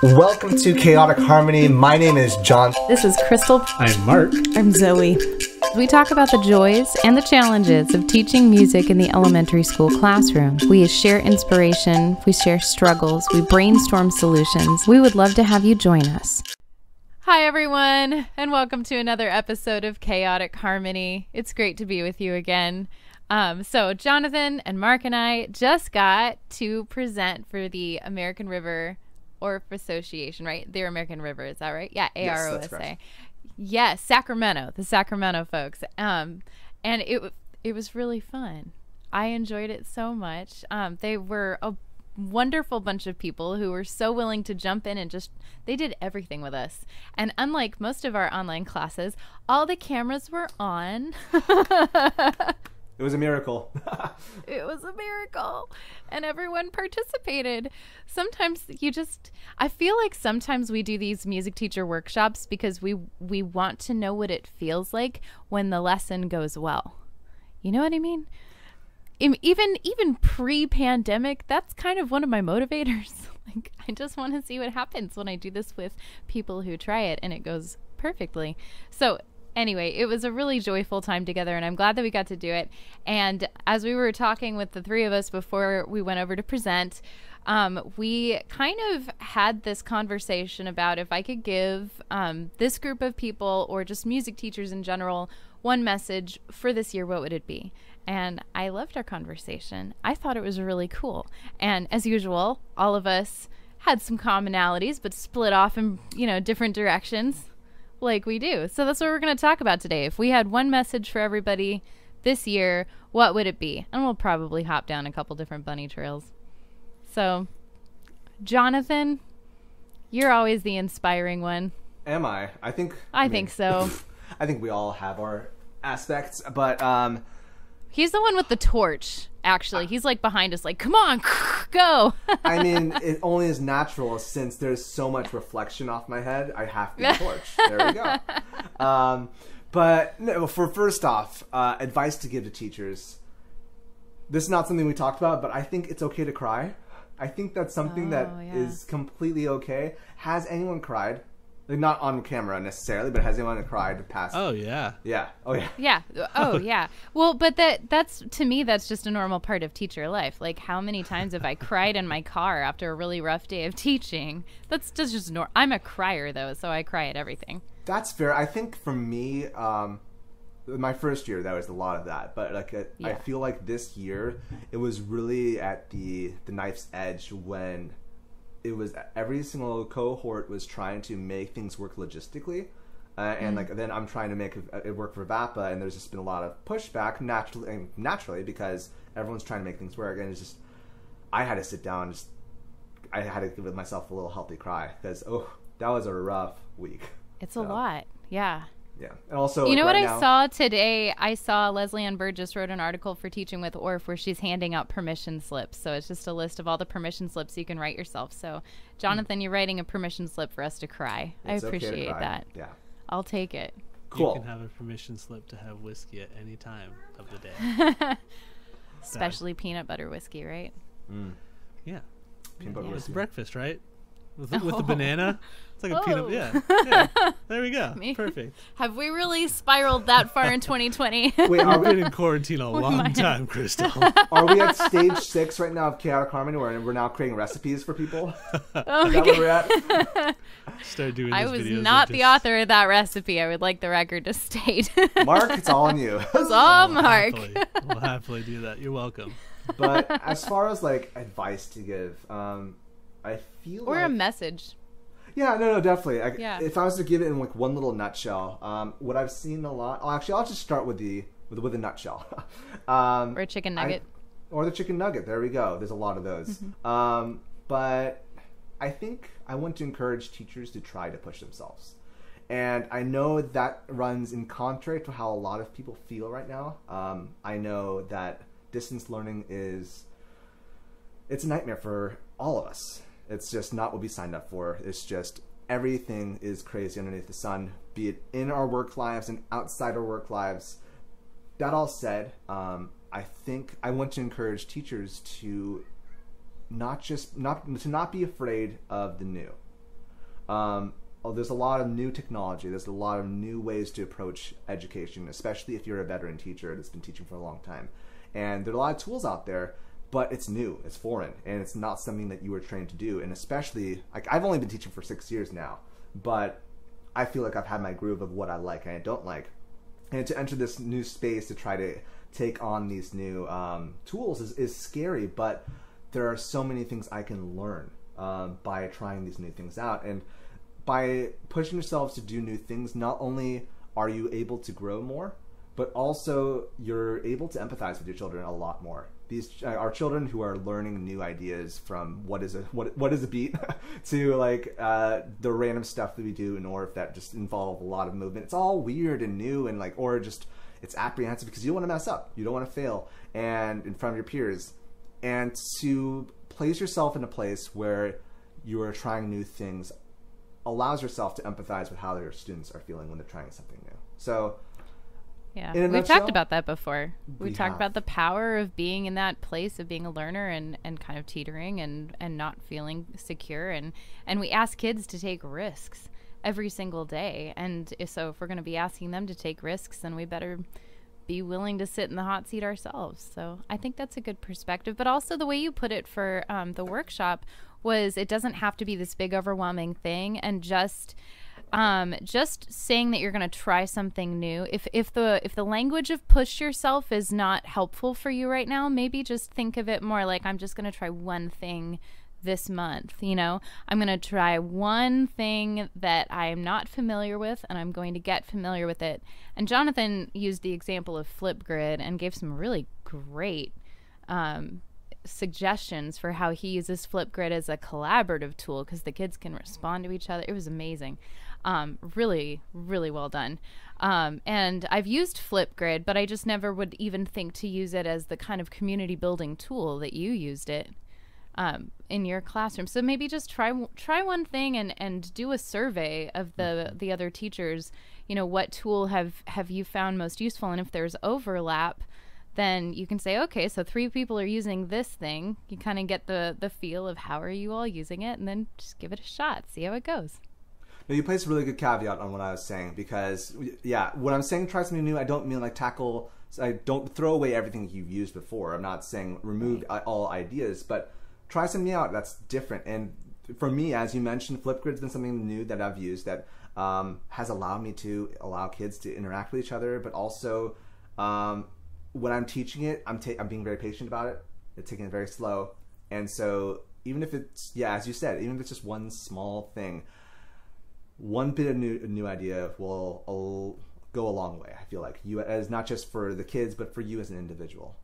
Welcome to Chaotic Harmony. My name is John. This is Crystal. I'm Marc. I'm Zoe. We talk about the joys and the challenges of teaching music in the elementary school classroom. We share inspiration, we share struggles, we brainstorm solutions. We would love to have you join us. Hi everyone, and welcome to another episode of Chaotic Harmony. It's great to be with you again. So Jonathan and Marc and I just got to present for the American River Orff Association, right? Their American River, is that right? Yeah, AROSA. Yes, that's correct. Yes, Sacramento, the Sacramento folks. And it was really fun. I enjoyed it so much. They were a wonderful bunch of people who were so willing to jump in and they did everything with us. And unlike most of our online classes, all the cameras were on. It was a miracle. It was a miracle. And everyone participated. Sometimes I feel like sometimes we do these music teacher workshops because we want to know what it feels like when the lesson goes well. You know what I mean? Even pre-pandemic, that's kind of one of my motivators. Like, I just want to see what happens when I do this with people who try it and it goes perfectly. So anyway, it was a really joyful time together, and I'm glad that we got to do it. And as we were talking with the three of us before we went over to present, we kind of had this conversation about if I could give this group of people, or just music teachers in general, one message for this year, what would it be? And I loved our conversation. I thought it was really cool. And as usual, all of us had some commonalities, but split off in, different directions, like we do. So that's what we're going to talk about today. If we had one message for everybody this year, what would it be? And we'll probably hop down a couple different bunny trails. So, Jonathan, you're always the inspiring one. Am I? I think so. I think we all have our aspects, but he's the one with the torch, actually. He's like behind us, like, come on, go. I mean, it only is natural since there's so much reflection off my head. I have to be the torch. There we go. But no, first off, advice to give to teachers. This is not something we talked about, but I think it's okay to cry. I think that's something is completely okay. Has anyone cried? Like, not on camera necessarily, but has anyone cried past? Oh, yeah. Yeah. Oh, yeah. Yeah. Oh, yeah. Well, but that's, to me, that's just a normal part of teacher life. Like, how many times have I cried in my car after a really rough day of teaching? That's just normal. I'm a crier, though, so I cry at everything. That's fair. I think for me, my first year, there was a lot of that. But I feel like this year, it was really at the knife's edge when it was every single cohort was trying to make things work logistically. And then I'm trying to make it work for VAPA, and there's just been a lot of pushback naturally because everyone's trying to make things work. And it's just, I had to sit down and I had to give myself a little healthy cry because, that was a rough week. It's a lot. Yeah. Yeah. And also, you know what I saw today? I saw Leslie Ann Burgess wrote an article for Teaching with Orff where she's handing out permission slips. So it's just a list of all the permission slips you can write yourself. So, Jonathan, you're writing a permission slip for us to cry. I appreciate that. Yeah. I'll take it. Cool. You can have a permission slip to have whiskey at any time of the day. Especially peanut butter whiskey, right? Yeah. Peanut butter It's whiskey. breakfast, right? With the banana. It's like a peanut. Yeah. There we go. Perfect. Have we really spiraled that far in 2020? Wait, I've been in quarantine a long time, Crystal. Are we at stage 6 right now of Chaotic Harmony where we're now creating recipes for people? Oh, is that where we're at? Start doing I was not the author of that recipe. I would like the record to state. Marc, it's all on you. It's all Marc. We'll happily do that. You're welcome. But as far as advice to give, I feel a message. Yeah, no, definitely. If I was to give it in one little nutshell, what I've seen a lot. Oh, actually, I'll just start with the nutshell. Or a chicken nugget. Or the chicken nugget. There we go. There's a lot of those. But I think I want to encourage teachers to try to push themselves. And I know that runs in contrary to how a lot of people feel right now. I know that distance learning it's a nightmare for all of us. It's just not what we signed up for. It's just everything is crazy underneath the sun, be it in our work lives and outside our work lives. That all said, I think I want to encourage teachers to not be afraid of the new. There's a lot of new technology. There's a lot of new ways to approach education, especially if you're a veteran teacher that's been teaching for a long time. And there are a lot of tools out there, but it's new, it's foreign, and it's not something that you were trained to do. And especially, like, I've only been teaching for 6 years now, but I feel like I've had my groove of what I like and I don't like. And to enter this new space to try to take on these new tools is scary, but there are so many things I can learn by trying these new things out. And by pushing yourselves to do new things, not only are you able to grow more, but also you're able to empathize with your children a lot more. These are children who are learning new ideas from what is a beat to like the random stuff that we do in ORF that just involve a lot of movement. It's all weird and new and like, or just it's apprehensive because you don't want to mess up, you don't want to fail, and in front of your peers. And to place yourself in a place where you are trying new things allows yourself to empathize with how your students are feeling when they're trying something new. So. Yeah, we've talked about that before. We talked about the power of being in that place of being a learner and kind of teetering and not feeling secure. And we ask kids to take risks every single day. And if we're going to be asking them to take risks, then we better be willing to sit in the hot seat ourselves. So I think that's a good perspective. But also the way you put it for the workshop was it doesn't have to be this big overwhelming thing, and just saying that you're going to try something new. If the language of push yourself is not helpful for you right now, maybe just think of it more like, I'm just going to try one thing this month. I'm going to try one thing that I am not familiar with, and I'm going to get familiar with it. And Jonathan used the example of Flipgrid and gave some really great suggestions for how he uses Flipgrid as a collaborative tool, because the kids can respond to each other. It was amazing. Really, really well done. And I've used Flipgrid, but I just never would even think to use it as the kind of community building tool that you used it in your classroom. So maybe just try one thing and do a survey of the other teachers. What tool have you found most useful? And if there's overlap, then you can say, okay, so 3 people are using this thing. You kind of get the feel of how are you all using it, and then just give it a shot, see how it goes. No, you placed a really good caveat on what I was saying, because, yeah, when I'm saying try something new, I don't mean like I don't throw away everything you've used before. I'm not saying remove all ideas, but try something out that's different. And for me, as you mentioned, Flipgrid's been something new that I've used that has allowed me to allow kids to interact with each other, but also when I'm teaching it, I'm being very patient about it. It's taking it very slow. And so even if it's, as you said, even if it's just one small thing, one bit of new idea will go a long way. I feel like you, as not just for the kids, but for you as an individual.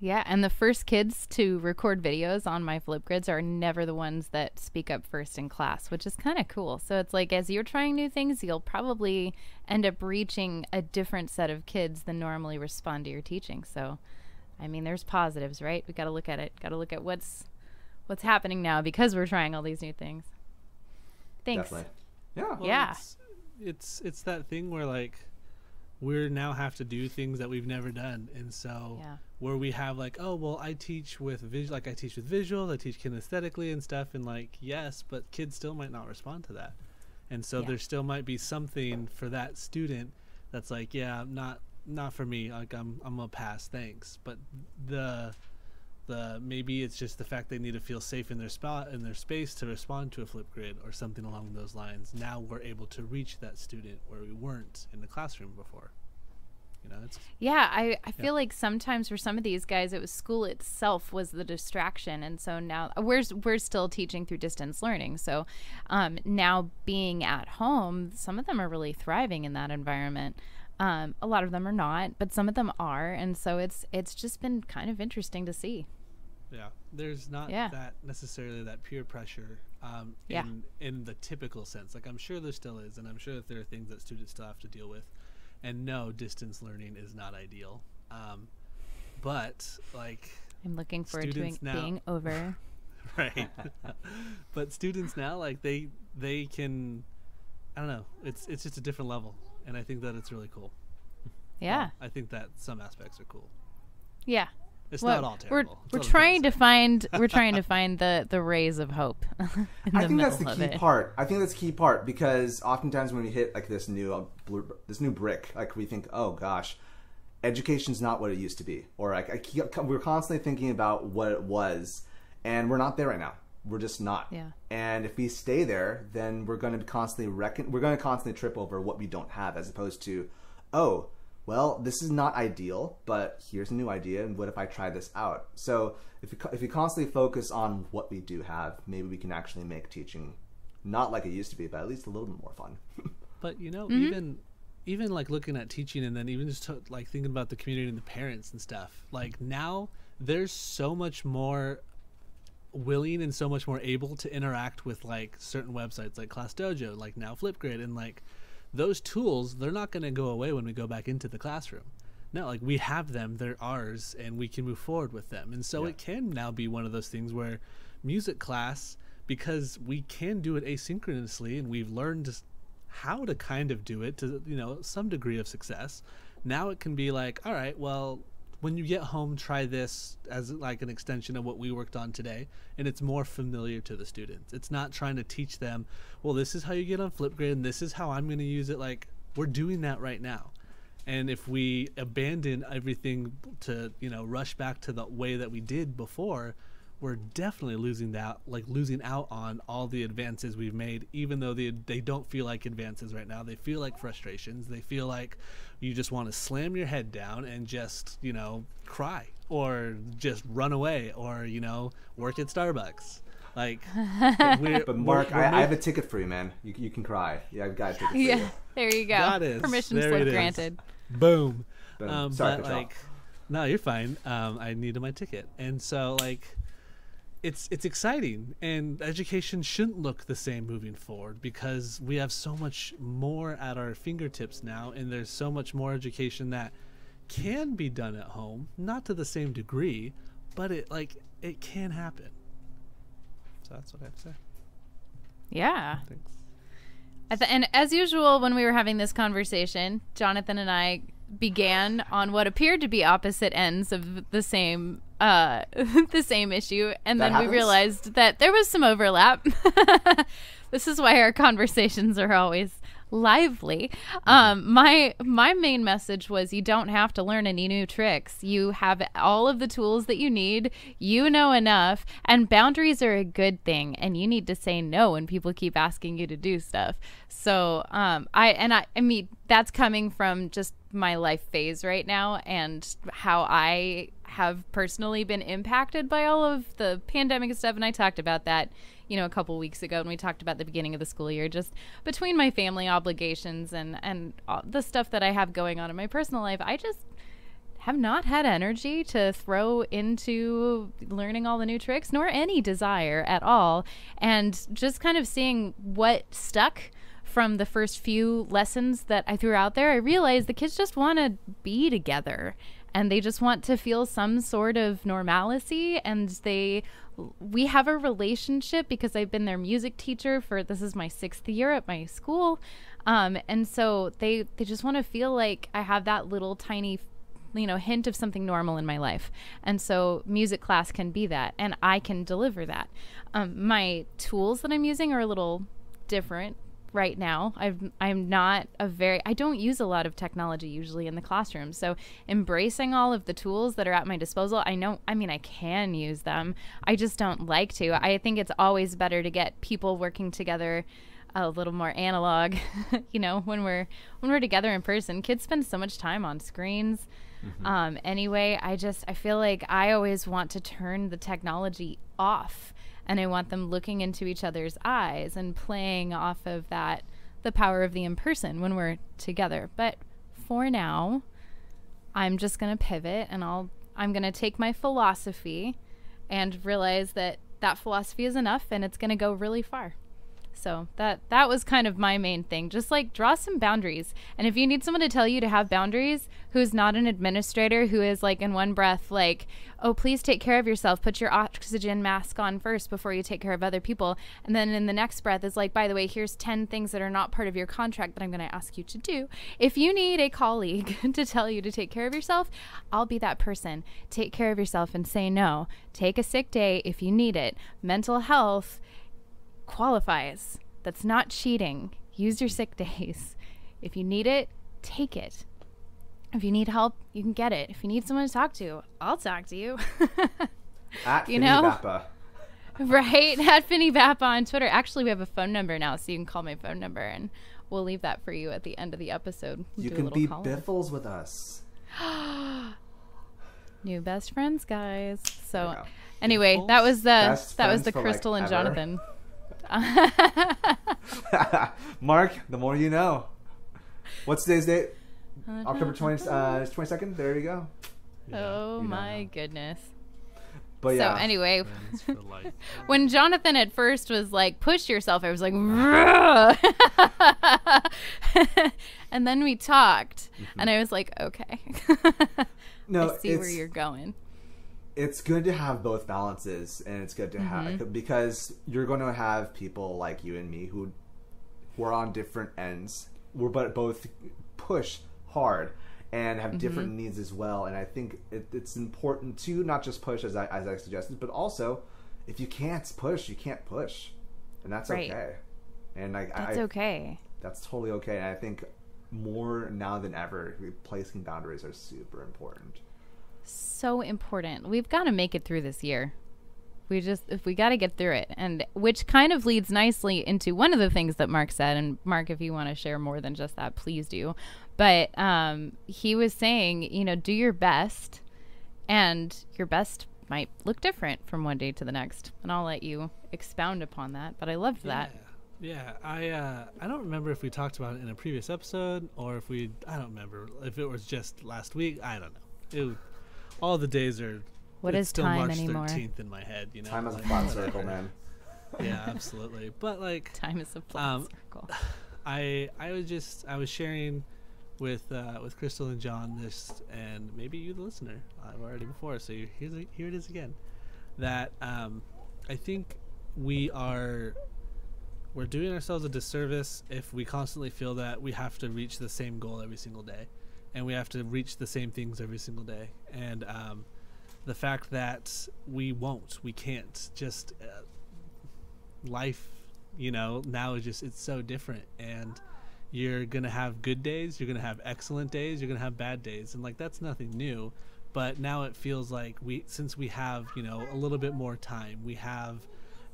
Yeah, and the first kids to record videos on my Flipgrids are never the ones that speak up first in class, which is kind of cool. So it's like, as you're trying new things, you'll probably end up reaching a different set of kids than normally respond to your teaching. So, I mean, there's positives, right? We got to look at it. Got to look at what's happening now because we're trying all these new things. Thanks. Definitely. Yeah. Well, It's that thing where like we now have to do things that we've never done, and so where we have like, oh well, I teach with visual, like I teach with visuals, I teach kinesthetically and stuff, and like yes, but kids still might not respond to that, and so there still might be something for that student that's like, yeah, not for me. Like I'm gonna pass, thanks. But the maybe it's just the fact they need to feel safe in their spot, in their space, to respond to a Flipgrid or something along those lines. Now we're able to reach that student where we weren't in the classroom before. I feel like sometimes for some of these guys, it was school itself was the distraction, and so now we're still teaching through distance learning. So now being at home, some of them are really thriving in that environment. A lot of them are not, but some of them are, and so it's just been kind of interesting to see. Yeah, there's not that necessarily that peer pressure in the typical sense. Like I'm sure there still is, and I'm sure that there are things that students still have to deal with. And no, distance learning is not ideal. But like I'm looking forward to it being over. Right. But students now, like they can, I don't know, it's just a different level, and I think that it's really cool. Yeah. I think that some aspects are cool. Yeah. It's not all terrible. We're trying to find the rays of hope. I think that's the key part. I think that's the key part because oftentimes when we hit like this new brick, like we think, oh gosh, education's not what it used to be, or like we're constantly thinking about what it was, and we're not there right now. We're just not. Yeah. And if we stay there, then we're going to constantly trip over what we don't have, as opposed to, oh, well, this is not ideal, but here's a new idea, and what if I try this out? So if we constantly focus on what we do have, maybe we can actually make teaching not like it used to be, but at least a little bit more fun. But even like looking at teaching, and then even just like thinking about the community and the parents and stuff, like now there's so much more willing and so much more able to interact with like certain websites like Class Dojo, like now Flipgrid, and like those tools, they're not going to go away when we go back into the classroom. No, like we have them, they're ours, and we can move forward with them. And so it can now be one of those things where music class, because we can do it asynchronously and we've learned how to kind of do it to, you know, some degree of success. Now it can be like, all right, well, when you get home, try this as like an extension of what we worked on today, and it's more familiar to the students. It's not trying to teach them, well, this is how you get on Flipgrid, and this is how I'm going to use it. Like, we're doing that right now. And if we abandon everything to, you know, rush back to the way that we did before, we're definitely losing out on all the advances we've made, even though they don't feel like advances right now. They feel like frustrations. They feel like you just want to slam your head down and just, you know, cry or just run away or, you know, work at Starbucks. Like, but Mark, I have a ticket for you, man. You can cry. Yeah, I've got a ticket for you. There you go. That is. Permission slip granted. Boom. Sorry, but like, no, you're fine. I needed my ticket. And so like, it's exciting, and education shouldn't look the same moving forward because we have so much more at our fingertips now, and there's so much more education that can be done at home, not to the same degree, but it can happen. So that's what I have to say. Yeah. Thanks. And as usual, when we were having this conversation, Jonathan and I began on what appeared to be opposite ends of the same the same issue, and then we realized that there was some overlap. This is why our conversations are always lively. My main message was you don't have to learn any new tricks. You have all of the tools that you need. You know enough, and boundaries are a good thing, and you need to say no when people keep asking you to do stuff. So I mean that's coming from just my life phase right now and how I have personally been impacted by all of the pandemic stuff, and I talked about that, you know, a couple weeks ago when we talked about the beginning of the school year, just between my family obligations and all the stuff that I have going on in my personal life. I just have not had energy to throw into learning all the new tricks, nor any desire at all. And just kind of seeing what stuck from the first few lessons that I threw out there, I realized the kids just want to be together. And they just want to feel some sort of normalcy, and we have a relationship because I've been their music teacher this is my 6th year at my school. And so they just want to feel like I have that little tiny, you know, hint of something normal in my life. And so music class can be that, and I can deliver that. My tools that I'm using are a little different right now. I don't use a lot of technology usually in the classroom. So embracing all of the tools that are at my disposal, I can use them. I just don't like to. I think it's always better to get people working together a little more analog. You know, when we're together in person, kids spend so much time on screens. Mm-hmm. Anyway, I feel like I always want to turn the technology off. And I want them looking into each other's eyes and playing off of that, the power of the in-person when we're together. But for now, I'm just going to pivot, and I'm going to take my philosophy and realize that philosophy is enough, and it's going to go really far. So that was kind of my main thing. Just like draw some boundaries. And if you need someone to tell you to have boundaries who's not an administrator, who is like in one breath like, oh, please take care of yourself. Put your oxygen mask on first before you take care of other people. And then in the next breath is like, by the way, here's 10 things that are not part of your contract that I'm going to ask you to do. If you need a colleague to tell you to take care of yourself, I'll be that person. Take care of yourself and say no. Take a sick day if you need it. Mental health qualifies. That's not cheating. Use your sick days. If you need it, take it. If you need help, you can get it. If you need someone to talk to, I'll talk to you. At you know? Vappa. Right? At Finny Vappa on Twitter. Actually, we have a phone number now, so you can call my phone number, and we'll leave that for you at the end of the episode. You can be biffles with us. New best friends, guys. So anyway, biffles? that was the Crystal like and ever. Jonathan. Mark, the more you know. What's today's date? October 22nd. There you go. Oh my goodness. But yeah. So anyway, when Jonathan at first was like, push yourself, I was like, and then we talked, and I was like, okay. No, I see where you're going. It's good to have both balances, and it's good to have, because you're going to have people like you and me who are on different ends. We're both push hard and have different needs as well. And I think it's important to not just push as I suggested, but also if you can't push, you can't push, and that's okay. And that's okay. That's totally okay. And I think more now than ever, placing boundaries are super important. So important. We've got to make it through this year. We got to get through it. And which kind of leads nicely into one of the things that Marc said. And Marc, if you want to share more than just that, please do. But he was saying, do your best, and your best might look different from one day to the next. And I'll let you expound upon that. But I loved that. Yeah, I don't remember if we talked about it in a previous episode, or if I don't remember if it was just last week. I don't know. All the days are. What is still time March anymore? 13th in my head, Time is a flat circle, man. Yeah, absolutely. But like, time is a flat circle. I was sharing with Crystal and John this, and maybe you, the listener, I've already before. So here it is again. That I think we're doing ourselves a disservice if we constantly feel that we have to reach the same goal every single day, and we have to reach the same things every single day, and the fact that we can't just life, now is just, it's so different, and you're gonna have good days, you're gonna have excellent days, you're gonna have bad days, and like that's nothing new. But now it feels like since we have a little bit more time, we have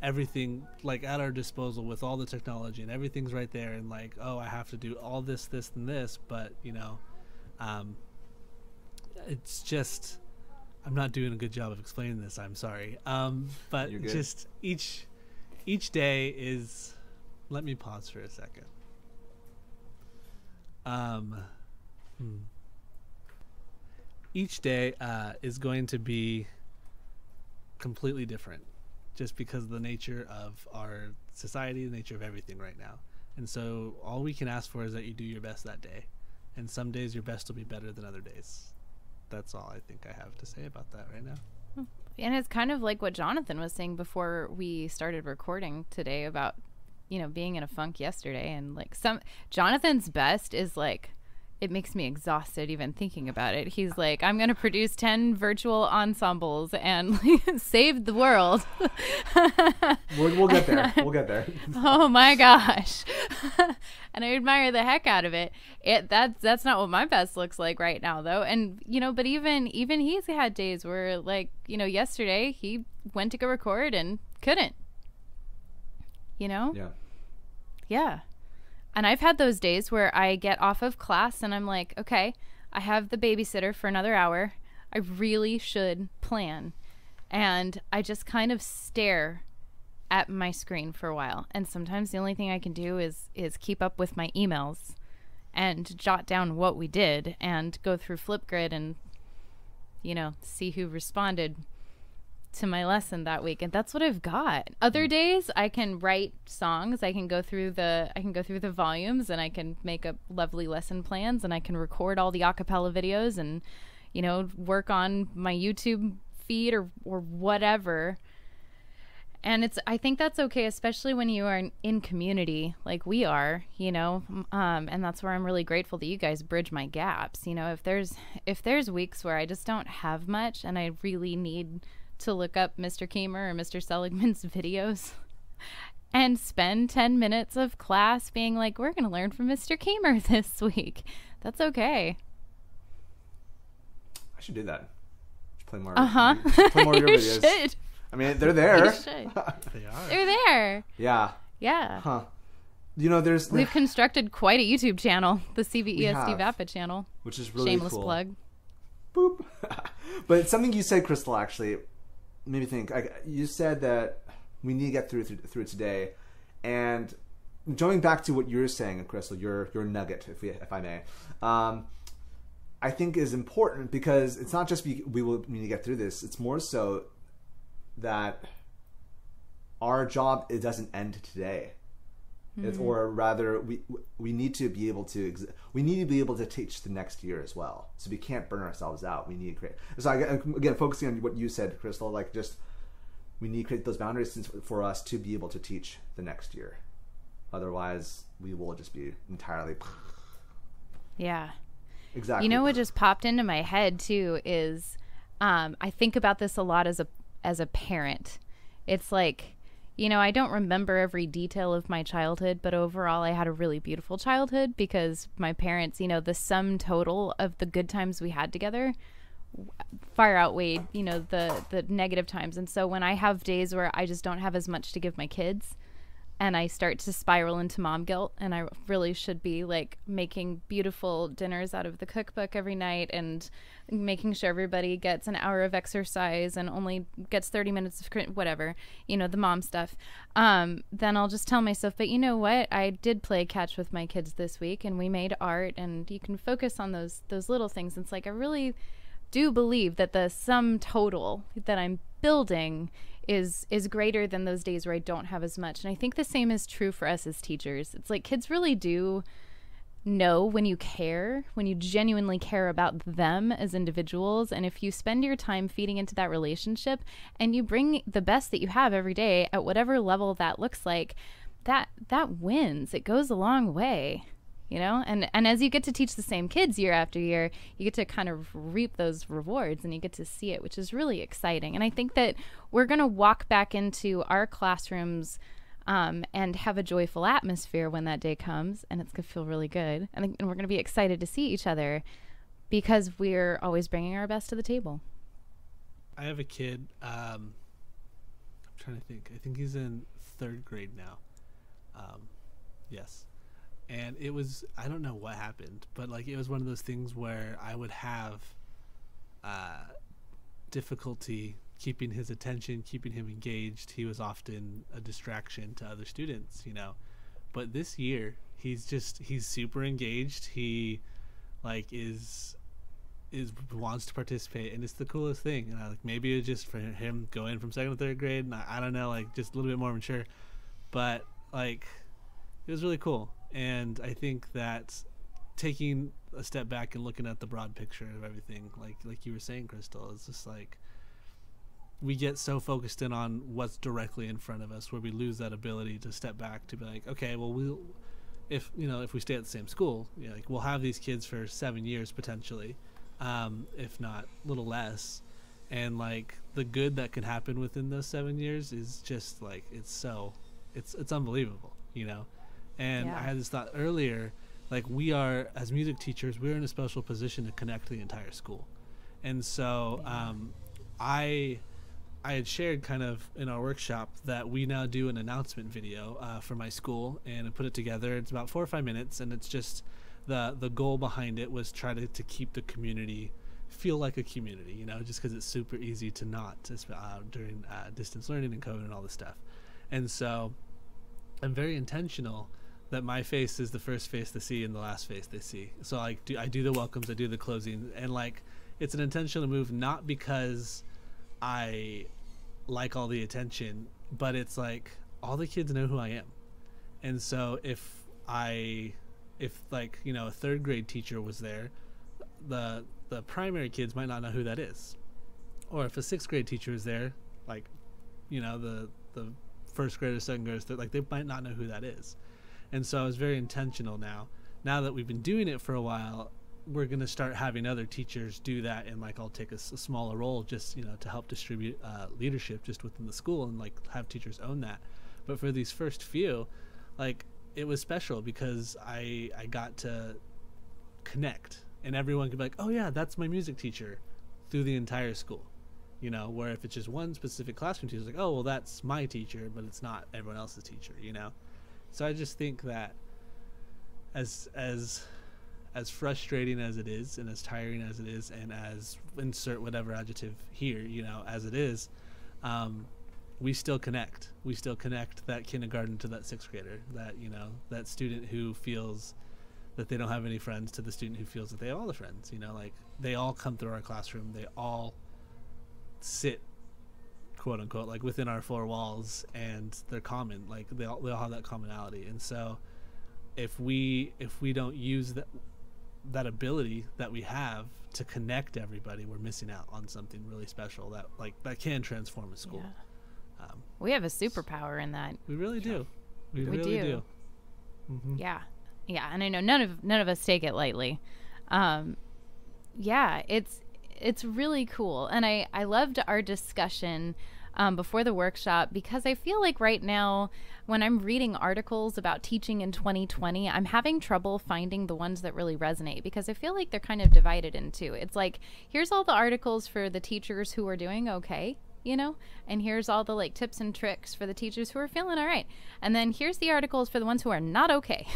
everything like at our disposal with all the technology, and everything's right there, and like, oh, I have to do all this and this, but it's just, I'm not doing a good job of explaining this, I'm sorry, but just each day is, let me pause for a second. Each day is going to be completely different, just because of the nature of our society, the nature of everything right now. And so all we can ask for is that you do your best that day, and some days your best will be better than other days. That's all I think I have to say about that right now. And it's kind of like what Jonathan was saying before we started recording today about being in a funk yesterday, and like Jonathan's best is like, it makes me exhausted even thinking about it. He's like, I'm going to produce 10 virtual ensembles and save the world. We'll get there. We'll get there. Oh my gosh. And I admire the heck out of it. That's not what my best looks like right now though. And, but even he's had days where like, yesterday he went to go record and couldn't, Yeah. Yeah. And I've had those days where I get off of class and I'm like, okay, I have the babysitter for another hour. I really should plan. And I just kind of stare at my screen for a while. And sometimes the only thing I can do is keep up with my emails and jot down what we did and go through Flipgrid and, see who responded to my lesson that week, and that's what I've got. Other days I can write songs, I can go through the volumes, and I can make up lovely lesson plans, and I can record all the a cappella videos, and work on my YouTube feed or whatever. And I think that's okay, especially when you are in community like we are, and that's where I'm really grateful that you guys bridge my gaps. If there's weeks where I just don't have much and I really need to look up Mr. Keehmer or Mr. Seligman's videos and spend 10 minutes of class being like, we're going to learn from Mr. Keehmer this week, that's okay. I should do that. Should play more. Play more of your videos. Should. I mean, they're there. They are. They're there. Yeah. Yeah. Huh. We've constructed quite a YouTube channel, the CVESD Vapid channel, which is really shameless cool. plug. Boop. But something you said, Crystal, actually made me think. You said that we need to get through it today, and going back to what you're saying, Crystal, your nugget, if I may. I think is important because it's not just we need to get through this. It's more so that our job, it doesn't end today. Or rather, we need to be able to teach the next year as well. So we can't burn ourselves out. We need to create. So again, focusing on what you said, Crystal, we need to create those boundaries for us to be able to teach the next year. Otherwise, we will just be entirely. Yeah. Exactly. What just popped into my head too is, I think about this a lot as a parent. It's like, I don't remember every detail of my childhood, but overall I had a really beautiful childhood because my parents, the sum total of the good times we had together far outweighed, the negative times. And so when I have days where I just don't have as much to give my kids, and I start to spiral into mom guilt, and I really should be making beautiful dinners out of the cookbook every night and making sure everybody gets an hour of exercise and only gets 30 minutes of whatever, the mom stuff. Then I'll just tell myself, but you know what? I did play catch with my kids this week, and we made art, and you can focus on those little things. It's like I really do believe that the sum total that I'm building is greater than those days where I don't have as much. And I think the same is true for us as teachers. It's like kids really do know when you care, when you genuinely care about them as individuals. And if you spend your time feeding into that relationship and you bring the best that you have every day at whatever level that looks like, that wins. It goes a long way. And as you get to teach the same kids year after year, you get to kind of reap those rewards and you get to see it, which is really exciting. And I think that we're going to walk back into our classrooms and have a joyful atmosphere when that day comes, and it's going to feel really good. And we're going to be excited to see each other because we're always bringing our best to the table. I have a kid. I'm trying to think. I think he's in 3rd grade now. Yes. And it was, I don't know what happened, but it was one of those things where I would have difficulty keeping his attention, keeping him engaged. He was often a distraction to other students, But this year, he's super engaged. He is wants to participate, and it's the coolest thing. And maybe it was just for him going from 2nd to 3rd grade, and I don't know, just a little bit more mature. But it was really cool. And I think that taking a step back and looking at the broad picture of everything, like you were saying, Crystal, is just we get so focused in on what's directly in front of us, where we lose that ability to step back to be like, okay, well, if we stay at the same school, we'll have these kids for 7 years potentially, if not a little less, and the good that can happen within those 7 years is just it's unbelievable, And yeah. I had this thought earlier, we are, as music teachers, we're in a special position to connect the entire school. And so I had shared kind of in our workshop that we now do an announcement video for my school, and I put it together. It's about 4 or 5 minutes, and it's just the goal behind it was try to keep the community feel like a community, just because it's super easy to not during distance learning and COVID and all this stuff. And so I'm very intentional that my face is the first face they see and the last face they see. So I do the welcomes, I do the closing, and it's an intentional move, not because I like all the attention, but it's like all the kids know who I am. And so if like, you know, a third grade teacher was there, the primary kids might not know who that is. Or if a sixth grade teacher is there, like, you know, the first graders, second graders, like, they might not know who that is. And so I was very intentional now that we've been doing it for a while. We're going to start having other teachers do that, and like I'll take a smaller role just, you know, to help distribute leadership just within the school and like have teachers own that. But for these first few, like, it was special because I got to connect, and everyone could be like, oh yeah, that's my music teacher, through the entire school. You know, where if it's just one specific classroom teacher, it's like, oh well, that's my teacher, but it's not everyone else's teacher, you know. So I just think that as frustrating as it is, and as tiring as it is, and as, insert whatever adjective here, you know, as it is, we still connect. We still connect that kindergarten to that sixth grader, that, you know, that student who feels that they don't have any friends to the student who feels that they have all the friends, you know, like, they all come through our classroom. They all sit, quote unquote, like, within our four walls, and they're common, like, they all have that commonality. And so if we don't use that ability that we have to connect everybody, we're missing out on something really special that can transform a school. Yeah. We have a superpower in that. We really do. We really do. Mm-hmm. Yeah, and I know none of us take it lightly. Yeah, it's really cool, and I loved our discussion before the workshop, because I feel like right now when I'm reading articles about teaching in 2020, I'm having trouble finding the ones that really resonate, because I feel like they're kind of divided in two. It's like, here's all the articles for the teachers who are doing okay, you know, and here's all the like tips and tricks for the teachers who are feeling all right, and then here's the articles for the ones who are not okay.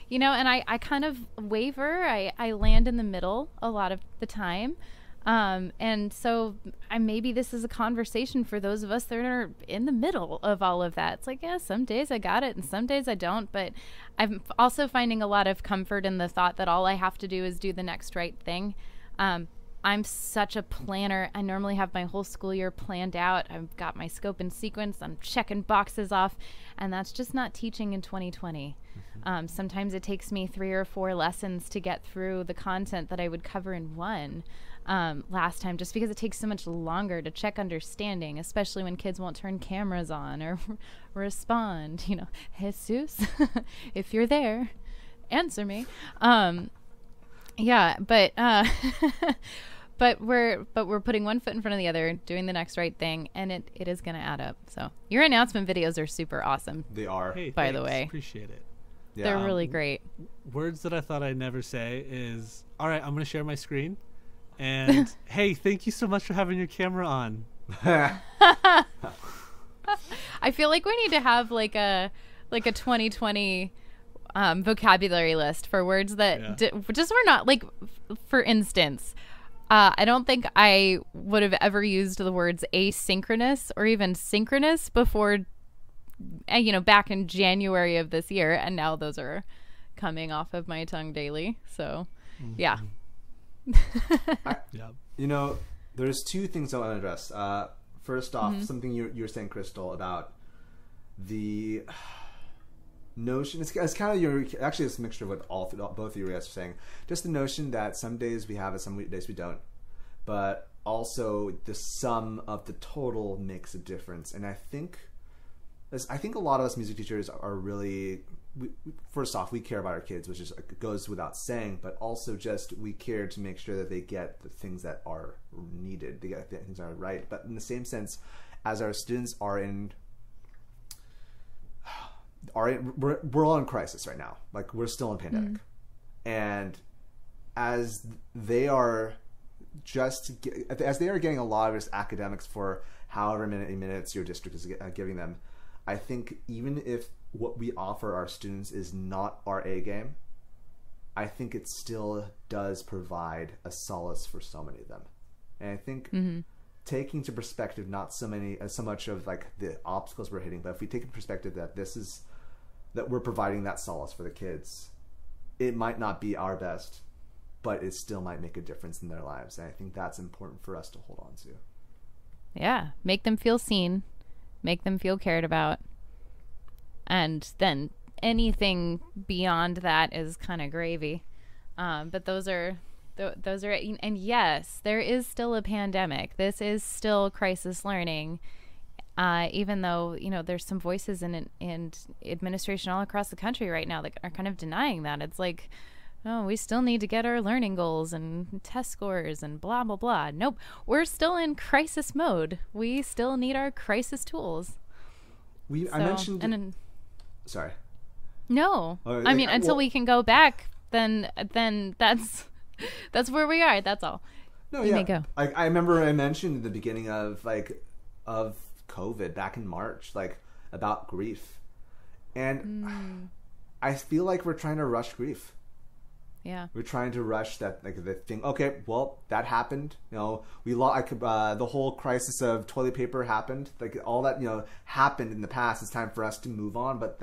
You know, and I kind of waver. I land in the middle a lot of the time. And so maybe this is a conversation for those of us that are in the middle of all of that. It's like, yeah, some days I got it and some days I don't, but I'm also finding a lot of comfort in the thought that all I have to do is do the next right thing. I'm such a planner. I normally have my whole school year planned out. I've got my scope and sequence. I'm checking boxes off, and that's just not teaching in 2020. Sometimes it takes me 3 or 4 lessons to get through the content that I would cover in one last time, just because it takes so much longer to check understanding, especially when kids won't turn cameras on or respond. You know, Jesus, if you're there, answer me. Yeah, but but we're putting one foot in front of the other, doing the next right thing, and it is going to add up. So your announcement videos are super awesome. They are. Hey, by thanks. The way. Appreciate it. Yeah. They're really great. Words that I thought I'd never say is, all right, I'm going to share my screen. And hey, thank you so much for having your camera on. I feel like we need to have like a 2020 vocabulary list for words that just were not, like, for instance, I don't think I would have ever used the words asynchronous or even synchronous before, you know, back in January of this year, and now those are coming off of my tongue daily. So yeah. You know, there's 2 things I want to address. First off, something you were saying, Crystal, about the notion. It's kind of actually it's a mixture of what both of you guys are saying. Just the notion that some days we have it, some days we don't. But also the sum of the total makes a difference. And I think a lot of us music teachers are really, first off, we care about our kids, which is goes without saying, but also just we care to make sure that they get the things that are needed, they get the things that are right. But in the same sense, as our students we're all in crisis right now. Like, we're still in pandemic, and as they are getting a lot of this academics for however many minutes your district is giving them, I think even if what we offer our students is not our A game, I think it still does provide a solace for so many of them. And I think taking into perspective not so much of like the obstacles we're hitting, but if we take in perspective that we're providing that solace for the kids, it might not be our best, but it still might make a difference in their lives. And I think that's important for us to hold on to. Yeah. Make them feel seen. Make them feel cared about. And then anything beyond that is kind of gravy. But those are, and yes, there is still a pandemic. This is still crisis learning. Even though, there's some voices in administration all across the country right now that are kind of denying that. It's like, oh, we still need to get our learning goals and test scores and blah, blah, blah. Nope. We're still in crisis mode. We still need our crisis tools. I mentioned... Sorry. No. Until we can go back, then that's where we are. That's all. No, you may go. I remember I mentioned at the beginning of COVID back in March, about grief. And I feel like we're trying to rush grief. Yeah. We're trying to rush that, the thing. Okay, well, that happened. We the whole crisis of toilet paper happened. All that, happened in the past. It's time for us to move on, but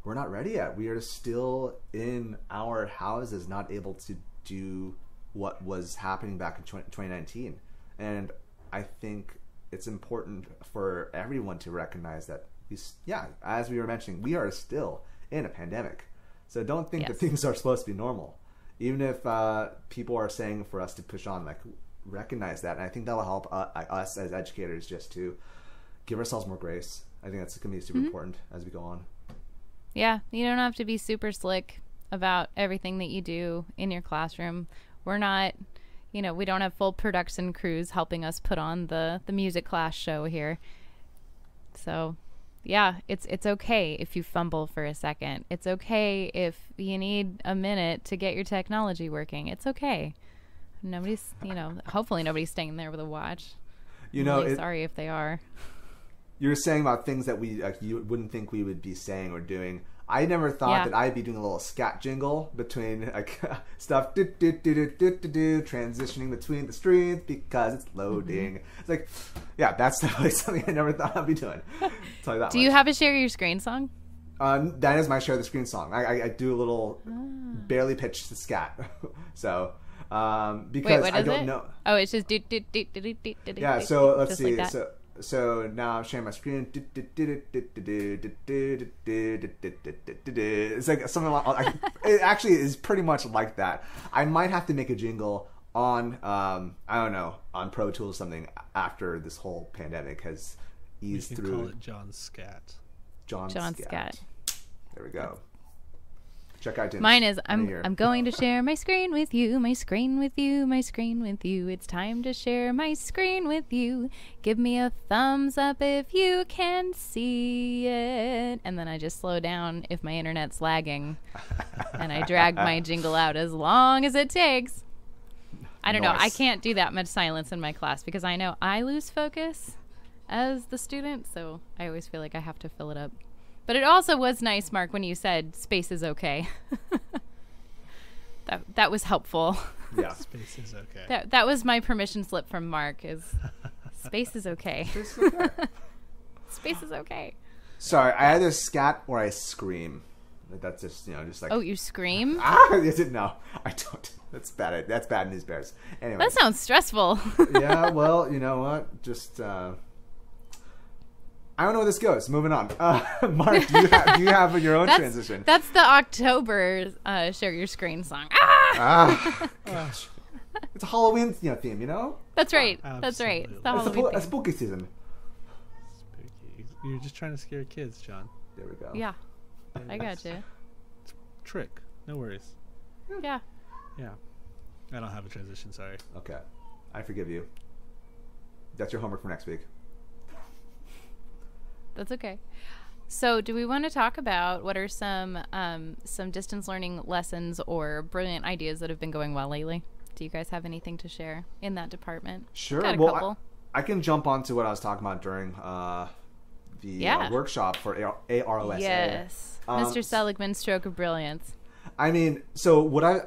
we're not ready yet. We are still in our houses, not able to do what was happening back in 2019. And I think it's important for everyone to recognize that, as we were mentioning, we are still in a pandemic. So don't think that things are supposed to be normal. Even if people are saying for us to push on, recognize that. And I think that'll help us as educators just to give ourselves more grace. I think that's going to be super important as we go on. Yeah, you don't have to be super slick about everything that you do in your classroom. We're not, we don't have full production crews helping us put on the music class show here. So... yeah, it's okay if you fumble for a second. It's okay if you need a minute to get your technology working. It's okay. Nobody's, hopefully nobody's staying there with a watch. I'm really sorry if they are. You were saying about things that you wouldn't think we would be saying or doing. I never thought that I'd be doing a little scat jingle between stuff transitioning between the streets because it's loading. It's that's definitely something I never thought I'd be doing. Tell you that. Do you have a share your screen song? That is my share the screen song. I do a little barely pitched scat. So because Wait, I don't know. Oh, it's just yeah. So let's see. Like so now I'm sharing my screen. It's like something like it actually is pretty much like that. I might have to make a jingle on I don't know, on Pro Tools or something after this whole pandemic has eased through. Call it John Scat. John Scat. There we go. Check iTunes. Mine is I'm going to share my screen with you, my screen with you, my screen with you. It's time to share my screen with you. Give me a thumbs up if you can see it. And then I just slow down if my internet's lagging. And I drag my jingle out as long as it takes. I don't know. I can't do that much silence in my class because I know I lose focus as the student. So I always feel like I have to fill it up. But it also was nice, Mark, when you said space is okay. that was helpful. Yeah. Space is okay. That was my permission slip from Mark is space is okay. Space is okay. Space is okay. Sorry, I either scat or I scream. That's just, just like... Oh, you scream? No, I don't. That's bad. That's bad news bears. Anyway. That sounds stressful. Yeah, well, you know what? Just... I don't know where this goes. Moving on. Mark, do you have your own transition? That's the October share your screen song. Gosh. It's a Halloween theme, That's right. Absolutely. That's right. It's the Halloween a spooky season. Spooky. You're just trying to scare kids, John. There we go. Yeah. I got you. Trick. No worries. Yeah. Yeah. I don't have a transition, sorry. Okay. I forgive you. That's your homework for next week. That's okay. So do we want to talk about what are some distance learning lessons or brilliant ideas that have been going well lately? Do you guys have anything to share in that department? Sure. Got a couple. I can jump onto what I was talking about during the workshop for AROSA. Yes. Mr. Seligman's stroke of brilliance. I mean, so what I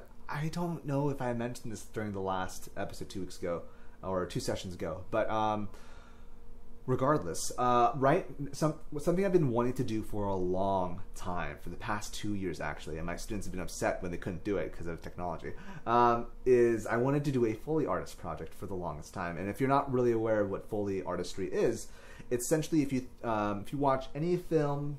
don't know if I mentioned this during the last episode 2 weeks ago or 2 sessions ago, but regardless, something I've been wanting to do for a long time, for the past 2 years actually, and my students have been upset when they couldn't do it because of technology, is I wanted to do a Foley artist project for the longest time. And if you're not really aware of what Foley Artistry is, it's essentially if you watch any film,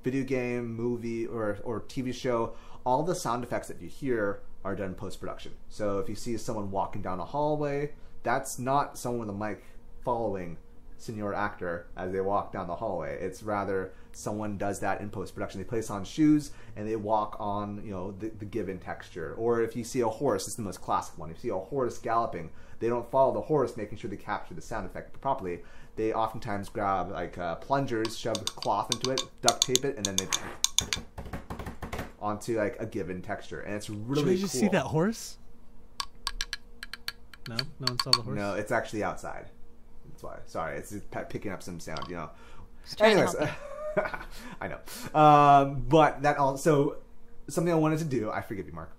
video game, movie, or TV show, all the sound effects that you hear are done post-production. So if you see someone walking down a hallway, that's not someone with a mic following senior actor as they walk down the hallway. It's rather someone does that in post-production. They place on shoes and they walk on, the given texture. Or if you see a horse, this is the most classic one. If you see a horse galloping, they don't follow the horse, making sure they capture the sound effect properly. They oftentimes grab plungers, shove cloth into it, duct tape it, and then they onto a given texture. And it's really cool. Did you see that horse? No one saw the horse. No, it's actually outside. That's why. Sorry, it's just picking up some sound, Anyways, I know. But that also something I wanted to do. I forgive you, Mark.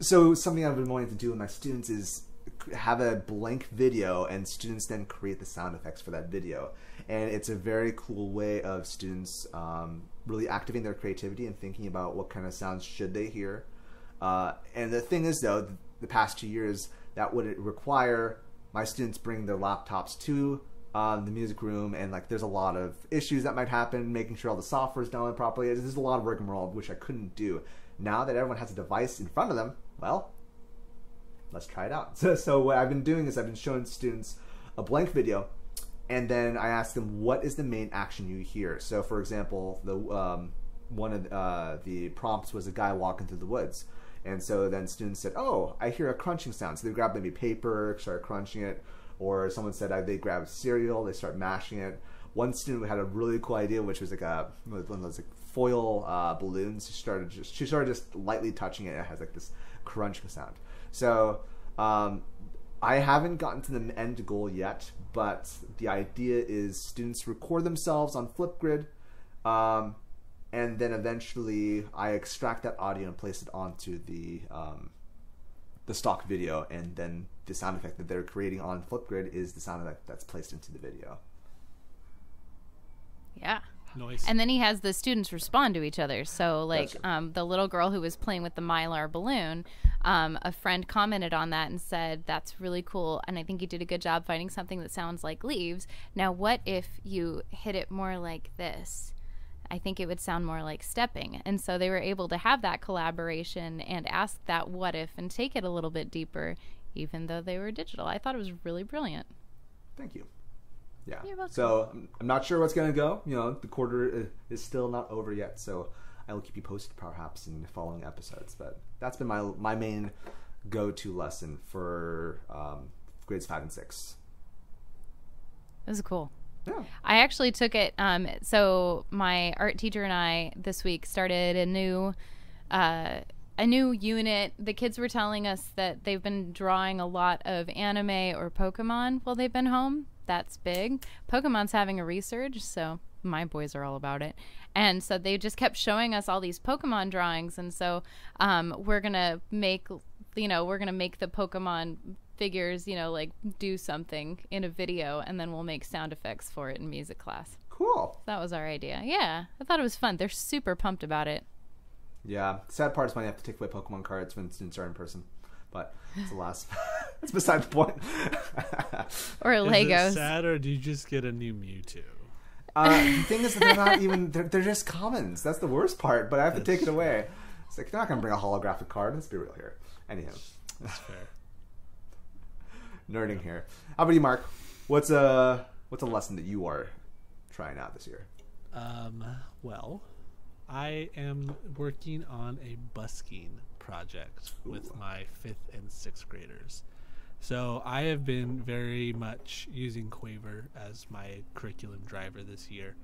So something I've been wanting to do with my students is have a blank video, and students then create the sound effects for that video. And it's a very cool way of students really activating their creativity and thinking about what kind of sounds should they hear. And the thing is, though, the past 2 years, that would require my students bring their laptops to the music room, and there's a lot of issues that might happen, making sure all the software is downloaded properly. There's a lot of rigmarole, which I couldn't do. Now that everyone has a device in front of them, well, let's try it out. So what I've been doing is I've been showing students a blank video, and then I ask them, what is the main action you hear? So, for example, one of the prompts was a guy walking through the woods. And so then students said, oh, I hear a crunching sound. So they grab maybe paper, start crunching it. Or someone said they grab cereal, they start mashing it. One student had a really cool idea, which was one of those foil balloons. She started just lightly touching it. It has this crunching sound. So I haven't gotten to the end goal yet, but the idea is students record themselves on Flipgrid, and then eventually I extract that audio and place it onto the stock video, and then the sound effect that they're creating on Flipgrid is the sound effect that's placed into the video. Yeah. Nice. And then he has the students respond to each other. So, the little girl who was playing with the Mylar balloon, a friend commented on that and said, that's really cool, and I think you did a good job finding something that sounds like leaves. Now, what if you hit it more like this? I think it would sound more like stepping. And so they were able to have that collaboration and ask that what if and take it a little bit deeper, even though they were digital. I thought it was really brilliant. Thank you. Yeah. You're welcome. So I'm not sure what's going to go. The quarter is still not over yet, so I will keep you posted perhaps in the following episodes. But that's been my main go-to lesson for grades 5 and 6. This is cool. Yeah. I actually took it. So my art teacher and I this week started a new unit. The kids were telling us that they've been drawing a lot of anime or Pokemon while they've been home. That's big. Pokemon's having a resurge, so my boys are all about it. And so they just kept showing us all these Pokemon drawings, and so we're gonna make the Pokemon figures, do something in a video, and then we'll make sound effects for it in music class. Cool. That was our idea. Yeah, I thought it was fun. They're super pumped about it. Yeah, sad part is when you have to take away Pokemon cards when students are in person, but it's the last. That's beside the point. Or Legos. Is it sad, or do you just get a new Mewtwo? The thing is that they're not even. They're just commons. That's the worst part. But I have to take it away. It's like, they're not gonna bring a holographic card. Let's be real here. Anyhow, that's fair. Nerding here. How about you, Mark? What's a lesson that you are trying out this year? Well, I am working on a busking project with my 5th and 6th graders. So I have been very much using Quaver as my curriculum driver this year.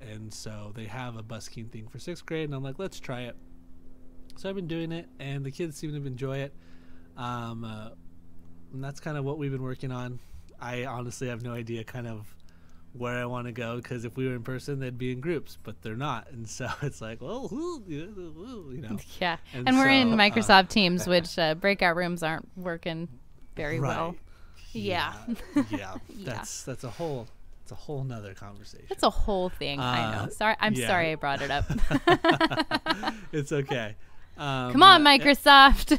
And so they have a busking thing for 6th grade, and I'm like, let's try it. So I've been doing it, and the kids seem to enjoy it. And that's kind of what we've been working on. I honestly have no idea kind of where I want to go, because if we were in person, they'd be in groups, but they're not. And so it's like, well, Yeah. And we're in Microsoft Teams, which breakout rooms aren't working very well. Yeah. Yeah. That's a whole nother conversation. That's a whole thing. I know. Sorry I brought it up. It's okay. Come on, Microsoft.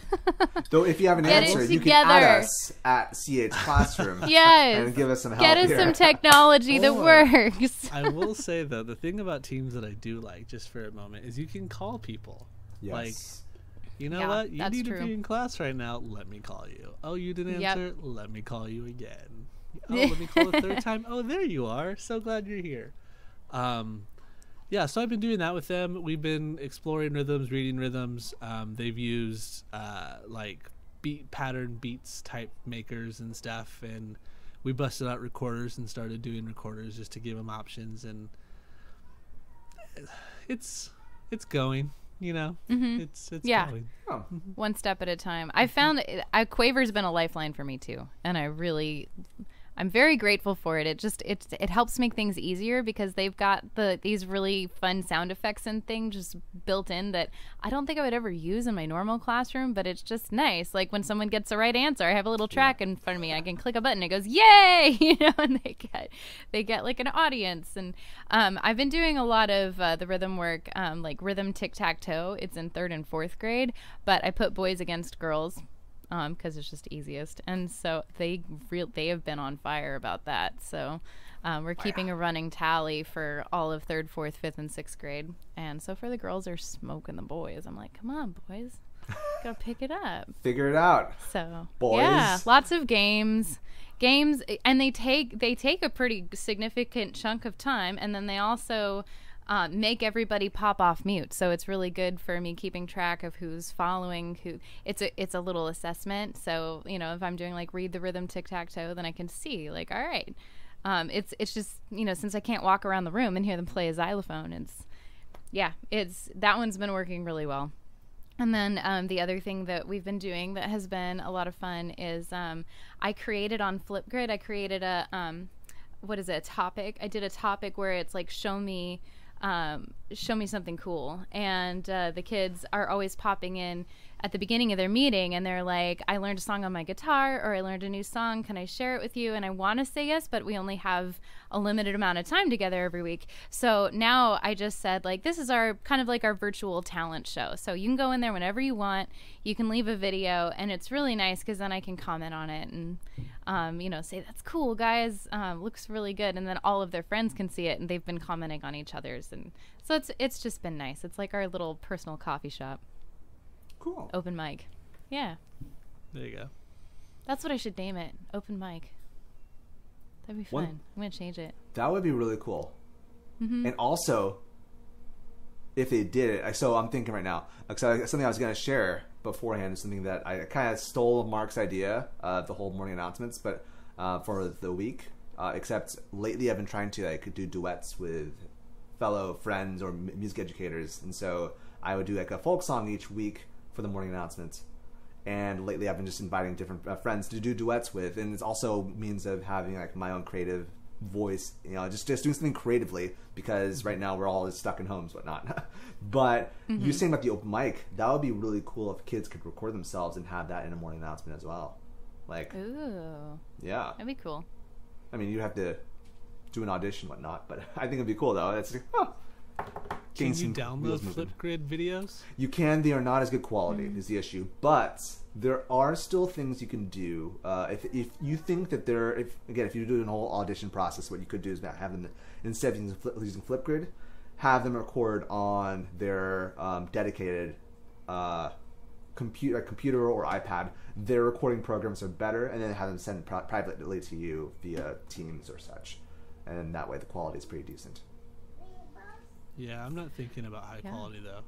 Though if you have an answer, you can add us at CH Classroom. Yes. And give us some help. Get us some technology that works. I will say though, the thing about Teams that I do like, just for a moment, is you can call people. Yes. Like, you know what? You need to be in class right now. Let me call you. Oh, you didn't answer? Let me call you again. Oh, let me call a third time. Oh, there you are. So glad you're here. Yeah, so I've been doing that with them. We've been exploring rhythms, reading rhythms. They've used like pattern beats type makers and stuff, and we busted out recorders and started doing recorders just to give them options. And it's going, you know. It's going. Oh. One step at a time. I found Quaver's been a lifeline for me too, and I'm very grateful for it. It helps make things easier because they've got these really fun sound effects and things just built in that I don't think I would ever use in my normal classroom, but it's just nice. Like when someone gets the right answer, I have a little track in front of me. I can click a button, it goes, "Yay!" You know, and they get like an audience. And I've been doing a lot of the rhythm work, like rhythm tic-tac-toe. It's in 3rd and 4th grade, but I put boys against girls. Because it's just easiest, and so they have been on fire about that. So we're keeping a running tally for all of 3rd, 4th, 5th, and 6th grade. And so for the girls, they're smoking the boys. I'm like, come on, boys, gotta pick it up, figure it out. So boys, yeah, lots of games, and they take a pretty significant chunk of time, and then they also make everybody pop off mute, so it's really good for me keeping track of who's following who. It's a little assessment, so you know, if I'm doing like read the rhythm tic-tac-toe, then I can see like, all right, it's just, you know, since I can't walk around the room and hear them play a xylophone, it's that one's been working really well. And then the other thing that we've been doing that has been a lot of fun is I created on Flipgrid, I created a topic. I did a topic where it's like show me something cool, and the kids are always popping in at the beginning of their meeting, and they're like, I learned a song on my guitar, or I learned a new song, can I share it with you? And I want to say yes, but we only have a limited amount of time together every week. So now I just said, like, this is our kind of like our virtual talent show, so you can go in there whenever you want, you can leave a video, and it's really nice because then I can comment on it and you know, say that's cool guys, looks really good, and then all of their friends can see it, and they've been commenting on each other's, and so it's just been nice. It's like our little personal coffee shop. Cool. Open mic. Yeah. There you go. That's what I should name it. Open mic. That'd be fun. I'm going to change it. That would be really cool. And also, if they did it, so I'm thinking right now, something I was going to share beforehand is something that I kind of stole Marc's idea of the whole morning announcements, but for the week, except lately I've been trying to do duets with fellow friends or music educators, and so I would do like a folk song each week for the morning announcements. And lately I've been just inviting different friends to do duets with, and it's also means of having like my own creative voice, you know, just doing something creatively, because right now we're all stuck in homes, whatnot. But you saying about the open mic, that would be really cool if kids could record themselves and have that in a morning announcement as well. Like, ooh, yeah, that'd be cool. I mean, you have to do an audition, whatnot, but I think it'd be cool though. It's like, can you download Flipgrid videos? You can. They are not as good quality is the issue, but there are still things you can do. If you think that if you do an whole audition process, what you could do is have them, instead of using Flipgrid, have them record on their dedicated computer or iPad. Their recording programs are better, and then have them send privately to you via Teams or such, and that way the quality is pretty decent. Yeah, I'm not thinking about high quality though.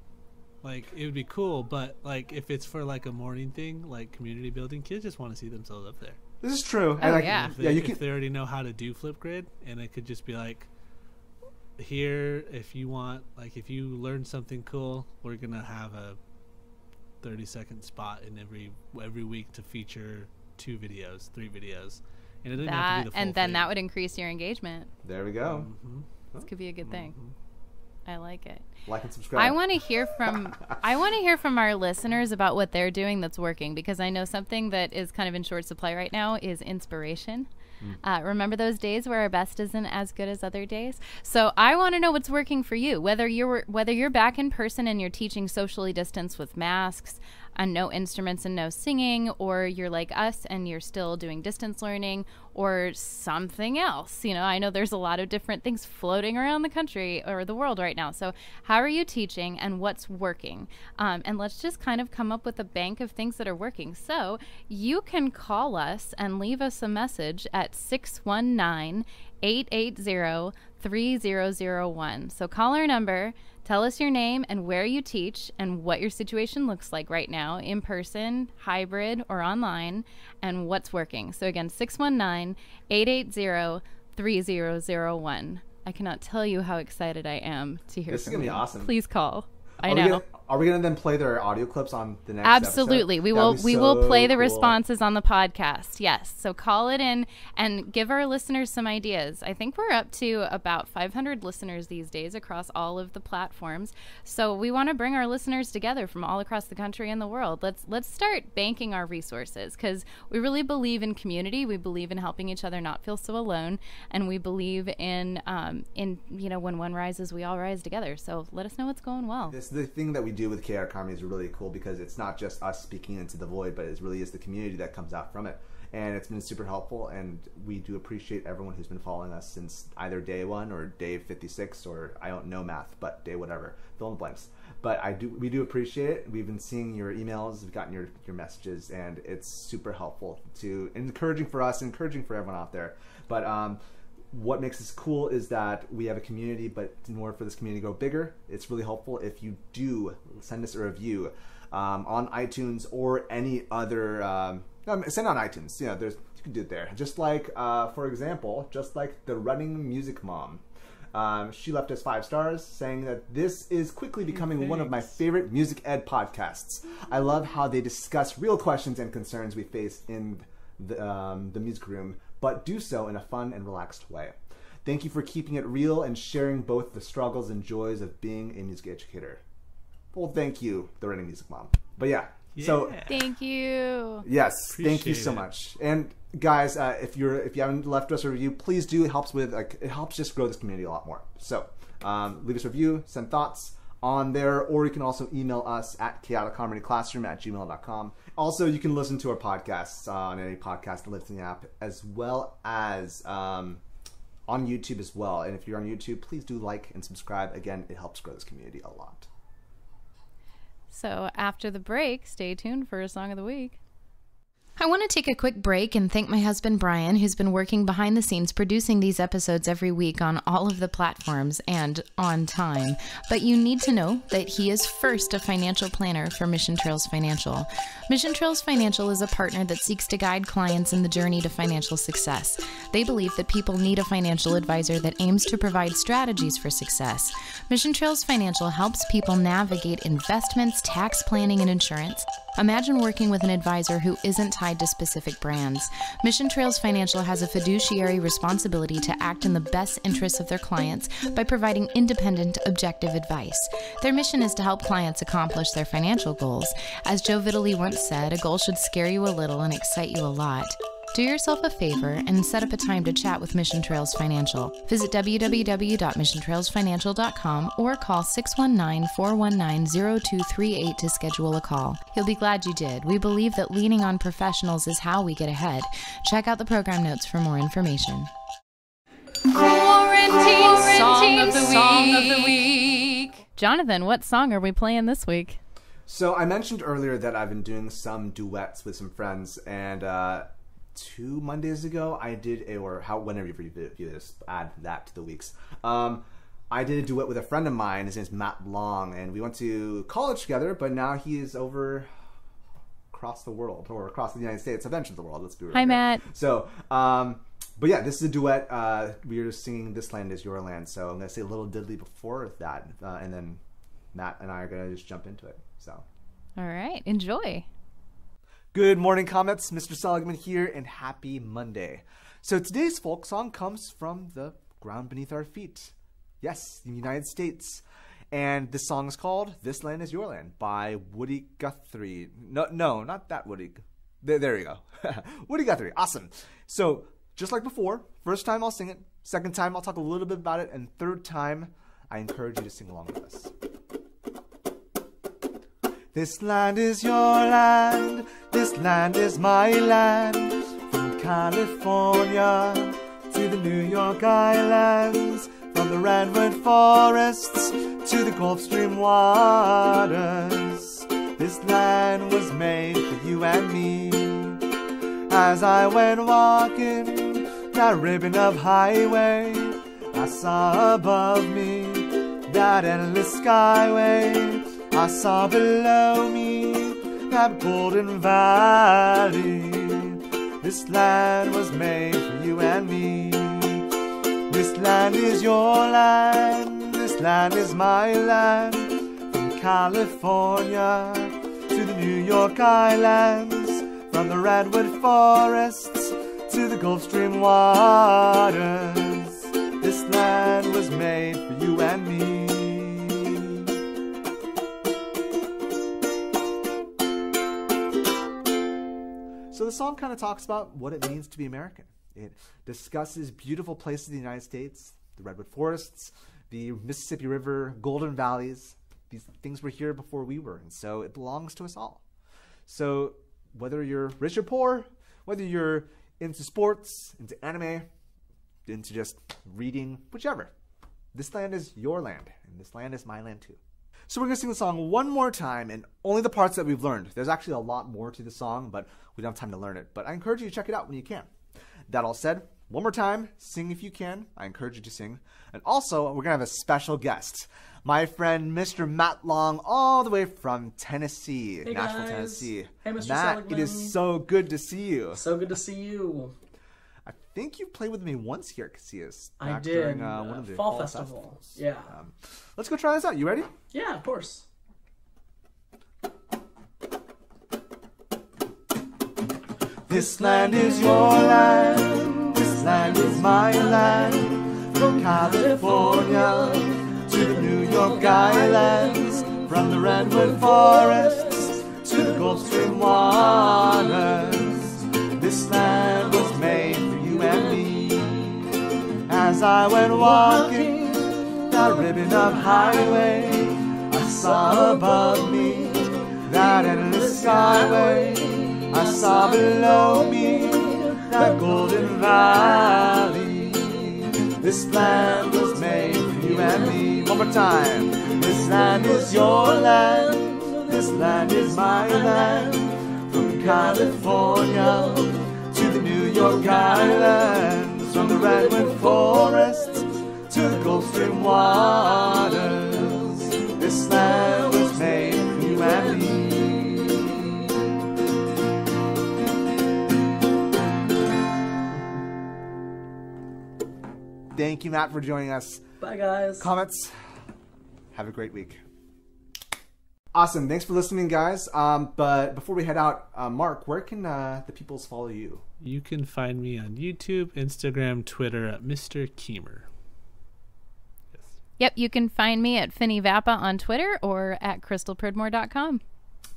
Like, it would be cool, but like if it's for like a morning thing, like community building, kids just want to see themselves up there. This is true. Oh, yeah. If they already know how to do Flipgrid, and it could just be like, here, if you want, like if you learn something cool, we're gonna have a 30-second spot in every week to feature 2 videos, 3 videos, and it doesn't have to be the full and then thing. that would increase your engagement. There we go. This could be a good thing. I like it. Like and subscribe. I want to hear from our listeners about what they're doing that's working, because I know something that is kind of in short supply right now is inspiration. Remember those days where our best isn't as good as other days? So I want to know what's working for you, whether you're back in person and you're teaching socially distanced with masks and no instruments and no singing, or you're like us and you're still doing distance learning, or something else. You know, I know there's a lot of different things floating around the country or the world right now. So how are you teaching and what's working? And let's just kind of come up with a bank of things that are working. So you can call us and leave us a message at 619-880-3001. So call our number, tell us your name and where you teach and what your situation looks like right now, in person, hybrid, or online, and what's working. So again, 619-880-3001. I cannot tell you how excited I am to hear this from is going to be you. awesome. Please call. I know. Are we going to then play their audio clips on the next Absolutely. episode? We will play the responses on the podcast. Yes. So call it in and give our listeners some ideas. I think we're up to about 500 listeners these days across all of the platforms. So we want to bring our listeners together from all across the country and the world. Let's start banking our resources, because we really believe in community. We believe in helping each other not feel so alone, and we believe in when one rises, we all rise together. So let us know what's going well. This is the thing that we do with KR Comedy is really cool, because it's not just us speaking into the void, but it really is the community that comes out from it. And it's been super helpful, and we do appreciate everyone who's been following us since either day 1 or day 56, or I don't know math, but day whatever, fill in the blanks. But we do appreciate it. We've been seeing your emails, we've gotten your messages, and it's super helpful encouraging for us, encouraging for everyone out there. But what makes this cool is that we have a community, but in order for this community to go bigger, it's really helpful if you do send us a review on iTunes or any other. Send on iTunes. You know, you can do it there. Just like, for example, just like the Running Music Mom. She left us 5 stars, saying that this is quickly becoming one of my favorite music ed podcasts. I love how they discuss real questions and concerns we face in the music room, but do so in a fun and relaxed way. Thank you for keeping it real and sharing both the struggles and joys of being a music educator. Well, thank you, the Running Music Mom. But yeah. So thank you. Yes, thank you so much. And guys, if you haven't left us a review, please do. It helps just grow this community a lot more. So leave us a review, send thoughts on there, or you can also email us at chaoticcomedyclassroom@gmail.com. Also, you can listen to our podcasts on any podcast listening app, as well as on YouTube as well. And if you're on YouTube, please do like and subscribe. Again, it helps grow this community a lot. So after the break, stay tuned for a song of the week. I want to take a quick break and thank my husband, Bryan, who's been working behind the scenes producing these episodes every week on all of the platforms and on time. But you need to know that he is first a financial planner for Mission Trails Financial. Mission Trails Financial is a partner that seeks to guide clients in the journey to financial success. They believe that people need a financial advisor that aims to provide strategies for success. Mission Trails Financial helps people navigate investments, tax planning, and insurance. Imagine working with an advisor who isn't tied to specific brands. Mission Trails Financial has a fiduciary responsibility to act in the best interests of their clients by providing independent, objective advice. Their mission is to help clients accomplish their financial goals. As Joe Vitale once said, a goal should scare you a little and excite you a lot. Do yourself a favor and set up a time to chat with Mission Trails Financial. Visit www.missiontrailsfinancial.com or call 619-419-0238 to schedule a call. You'll be glad you did. We believe that leaning on professionals is how we get ahead. Check out the program notes for more information. Quarantine song of the week. Jonathan, what song are we playing this week? So I mentioned earlier that I've been doing some duets with some friends, and 2 Mondays ago, I did whenever you view this, add that to the weeks. I did a duet with a friend of mine. His name's Matt Long, and we went to college together, but now he is over across the world, or across the United States, eventually the world. Let's be real. Hi, Matt. So, but yeah, this is a duet. We are singing This Land Is Your Land, so I'm going to say a little diddly before that, and then Matt and I are going to just jump into it. So, all right, enjoy. Good morning, Comets. Mr. Seligman here, and happy Monday. So today's folk song comes from the ground beneath our feet. Yes, the United States. And this song is called This Land Is Your Land by Woody Guthrie. No, not that Woody. There you go. Woody Guthrie. Awesome. So, just like before, first time I'll sing it. Second time I'll talk a little bit about it. And third time, I encourage you to sing along with us. This land is your land. This land is my land. From California to the New York Islands. From the redwood forests to the Gulf Stream waters, this land was made for you and me. As I went walking that ribbon of highway, I saw above me that endless skyway. I saw below me that golden valley. This land was made for you and me. This land is your land, this land is my land. From California to the New York Islands, from the redwood forests to the Gulf Stream waters, this land was made for you and me. So the song kind of talks about what it means to be American. It discusses beautiful places in the United States, the redwood forests, the Mississippi River, Golden Valleys. These things were here before we were, and so it belongs to us all. So whether you're rich or poor, whether you're into sports, into anime, into just reading, whichever, this land is your land, and this land is my land too. So we're going to sing the song one more time, and only the parts that we've learned. There's actually a lot more to the song, but we don't have time to learn it. But I encourage you to check it out when you can. That all said, one more time, sing if you can. I encourage you to sing. And also, we're going to have a special guest. My friend, Mr. Matt Long, all the way from Tennessee, hey Nashville, guys. Tennessee. Hey, Mr. Matt, Seligman. it is so good to see you. So good to see you. I think you played with me once here at Casillas. I did. During one of the fall festival. festivals. Yeah. Let's go try this out. You ready? Yeah, of course. This land is your land, this land is my land. From California to the New York Islands, from the redwood forests to the Gulf Stream waters, this land was made for you and me. As I went walking that ribbon of highway, I saw above me that endless skyway. I saw below me that golden valley. This land was made for you and me. One more time. This land is your land. This land is my land. From California to the New York Islands, from the redwood forests to the Gulf Stream waters, this land was made for you and me. Thank you, Matt, for joining us. Bye, guys. Comments? Have a great week. Awesome. Thanks for listening, guys. But before we head out, Mark, where can the peoples follow you? You can find me on YouTube, Instagram, Twitter at Mr. Keehmer. Yes. Yep, you can find me at Finny Vappa on Twitter or at crystalpridmore.com.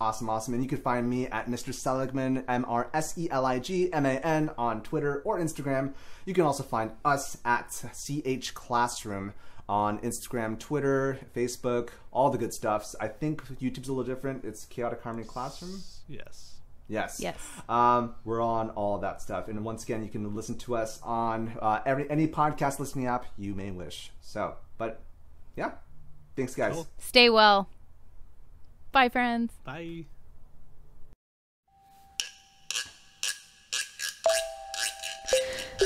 Awesome, awesome. And you can find me at Mr. Seligman, MrSeligman, on Twitter or Instagram. You can also find us at CH Classroom on Instagram, Twitter, Facebook, all the good stuff. I think YouTube's a little different. It's Chaotic Harmony Classroom. Yes. Yes. We're on all of that stuff. And once again, you can listen to us on any podcast listening app you may wish. So, but yeah. Thanks, guys. Cool. Stay well. Bye, friends. Bye.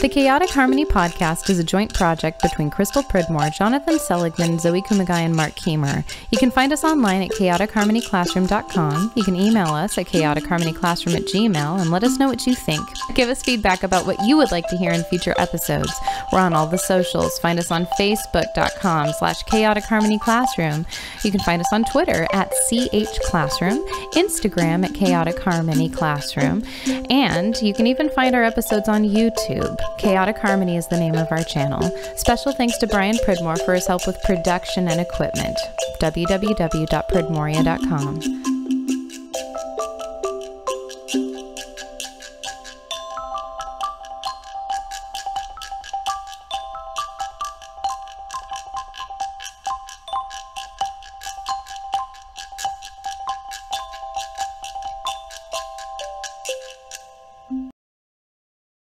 The Chaotic Harmony podcast is a joint project between Crystal Pridmore, Jonathan Seligman, Zoe Kumagai, and Marc Keehmer. You can find us online at chaoticharmonyclassroom.com. You can email us at chaoticharmonyclassroom@gmail.com and let us know what you think. Give us feedback about what you would like to hear in future episodes. We're on all the socials. Find us on facebook.com/chaoticharmonyclassroom. You can find us on Twitter at CHClassroom, Instagram at Chaotic Harmony Classroom, and you can even find our episodes on YouTube. Chaotic Harmony is the name of our channel. Special thanks to Bryan Pridmore for his help with production and equipment. www.pridmoria.com.